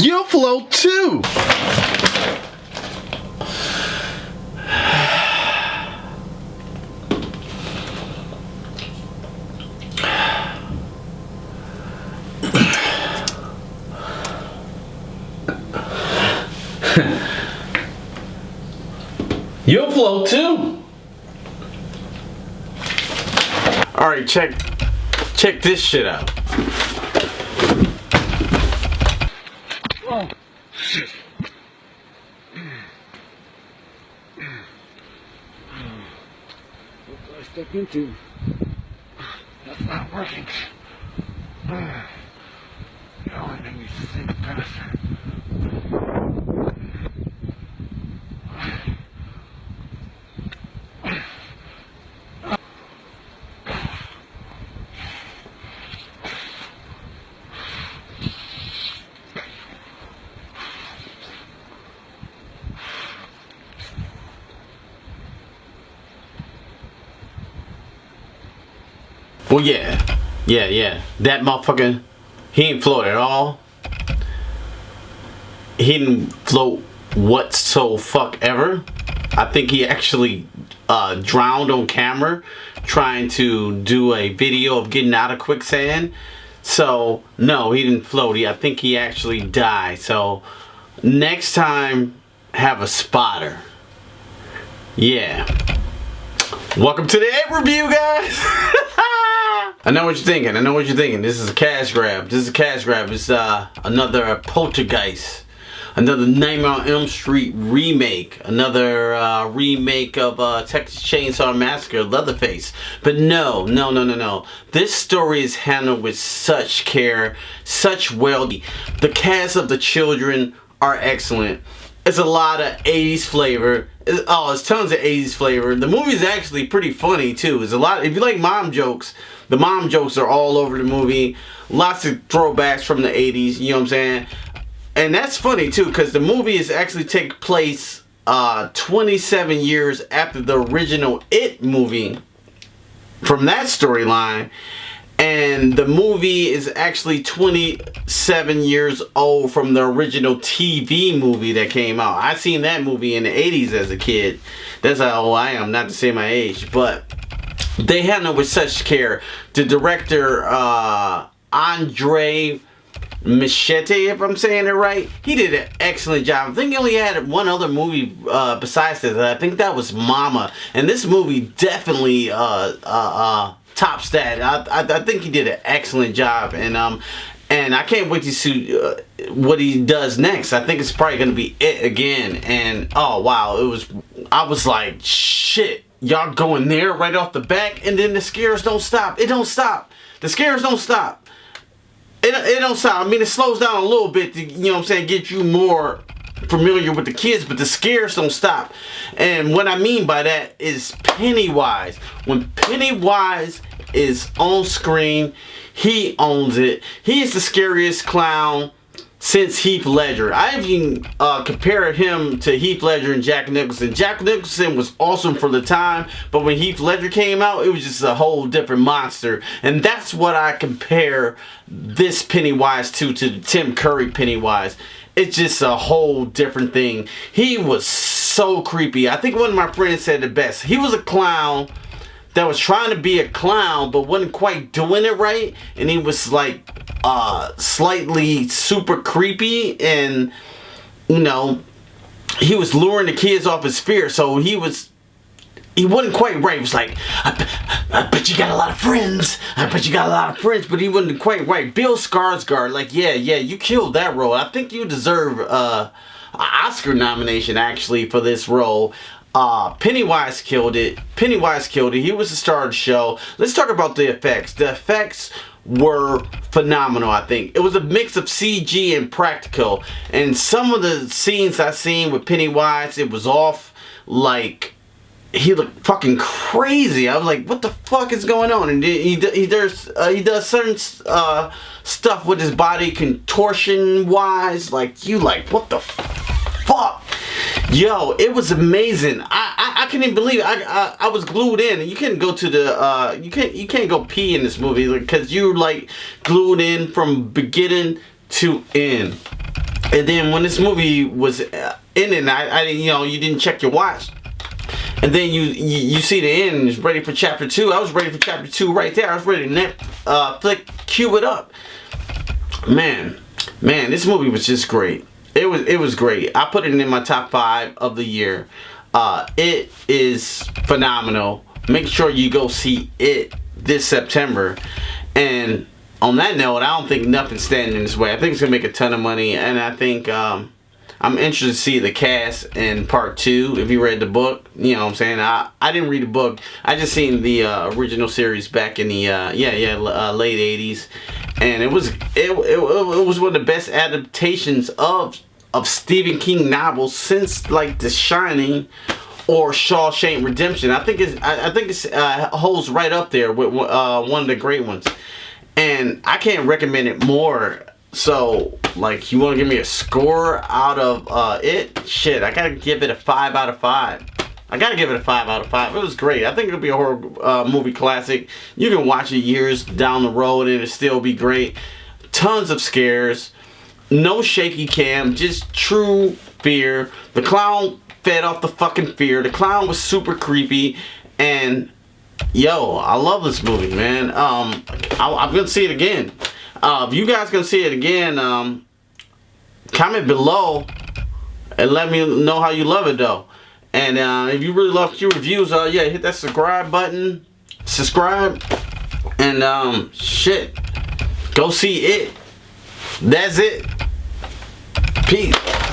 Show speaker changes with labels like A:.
A: You'll float too. You'll float too. Alright, check this shit out.
B: Oh, shit. What did I step into? That's not working. You only made me sick faster.
A: Well, yeah. That motherfucker, he ain't float at all. He didn't float whatsoever. I think he actually drowned on camera trying to do a video of getting out of quicksand. So, no, he didn't float. I think he actually died. So, next time, have a spotter. Yeah. Welcome to the A review, guys. I know what you're thinking. This is a cash grab. It's another Poltergeist. Another Nightmare on Elm Street remake. Another remake of Texas Chainsaw Massacre, Leatherface. But no. This story is handled with such care, such well. The cast of the children are excellent. It's a lot of 80s flavor. It's tons of 80s flavor. The movie is actually pretty funny too. It's a lot. If you like mom jokes, the mom jokes are all over the movie. Lots of throwbacks from the 80s. You know what I'm saying? And that's funny too, because the movie is actually take place 27 years after the original It movie. From that storyline. And the movie is actually 27 years old from the original TV movie that came out. I seen that movie in the 80s as a kid. That's how old I am, not to say my age. But they handled with such care. The director, Andre Machete, if I'm saying it right, he did an excellent job. I think he only had one other movie besides this. I think that was Mama. And this movie definitely tops that. I think he did an excellent job, and I can't wait to see what he does next. I think it's probably gonna be It again, and oh wow, I was like, shit, y'all going there right off the back, and then the scares don't stop. It don't stop. The scares don't stop. It don't stop. I mean, it slows down a little bit to, you know what I'm saying, get you more familiar with the kids, but the scares don't stop. And what I mean by that is Pennywise. When Pennywise is on screen, he owns it. He is the scariest clown since Heath Ledger. I even compared him to Heath Ledger and Jack Nicholson. Jack Nicholson was awesome for the time, but when Heath Ledger came out, it was just a whole different monster. And that's what I compare this Pennywise to the Tim Curry Pennywise. It's just a whole different thing. He was so creepy. I think one of my friends said it best. He was a clown that was trying to be a clown but wasn't quite doing it right, and he was like slightly super creepy, and you know, he was luring the kids off his fear, so he wasn't quite right. He was like, I bet you got a lot of friends. But he wasn't quite right. Bill Skarsgård, like, yeah, you killed that role. I think you deserve an Oscar nomination, actually, for this role. Pennywise killed it. He was the star of the show. Let's talk about the effects. The effects were phenomenal, I think. It was a mix of CG and practical. And some of the scenes I seen with Pennywise, it was off, like, he looked fucking crazy. I was like, what the fuck is going on? And he does certain stuff with his body contortion wise, like, you like, what the fuck? Yo, it was amazing. I couldn't believe it. I was glued in, and you couldn't go to the you can't go pee in this movie because you're like glued in from beginning to end. And then when this movie was ending, I you know, you didn't check your watch. And then you see the end and it's ready for chapter 2. I was ready for chapter 2 right there. I was ready to cue it up. Man, this movie was just great. It was great. I put it in my top 5 of the year. It is phenomenal. Make sure you go see it this September. And on that note, I don't think nothing's standing in this way. I think it's gonna make a ton of money, and I think I'm interested to see the cast in part 2. If you read the book, you know what I'm saying. I didn't read the book. I just seen the original series back in the late 80s, and it was one of the best adaptations of Stephen King novels since like The Shining or Shawshank Redemption. I think it holds right up there with one of the great ones, and I can't recommend it more. So, like, you want to give me a score out of it? Shit, I gotta give it a 5 out of 5. I gotta give it a 5 out of 5. It was great. I think it'll be a horror movie classic. You can watch it years down the road and it'll still be great. Tons of scares. No shaky cam. Just true fear. The clown fed off the fucking fear. The clown was super creepy. And, yo, I love this movie, man. I'm gonna see it again. If you guys gonna see it again, comment below and let me know how you love it though. And if you really love Q Reviews, yeah, hit that subscribe button, and shit, go see it. That's it. Peace.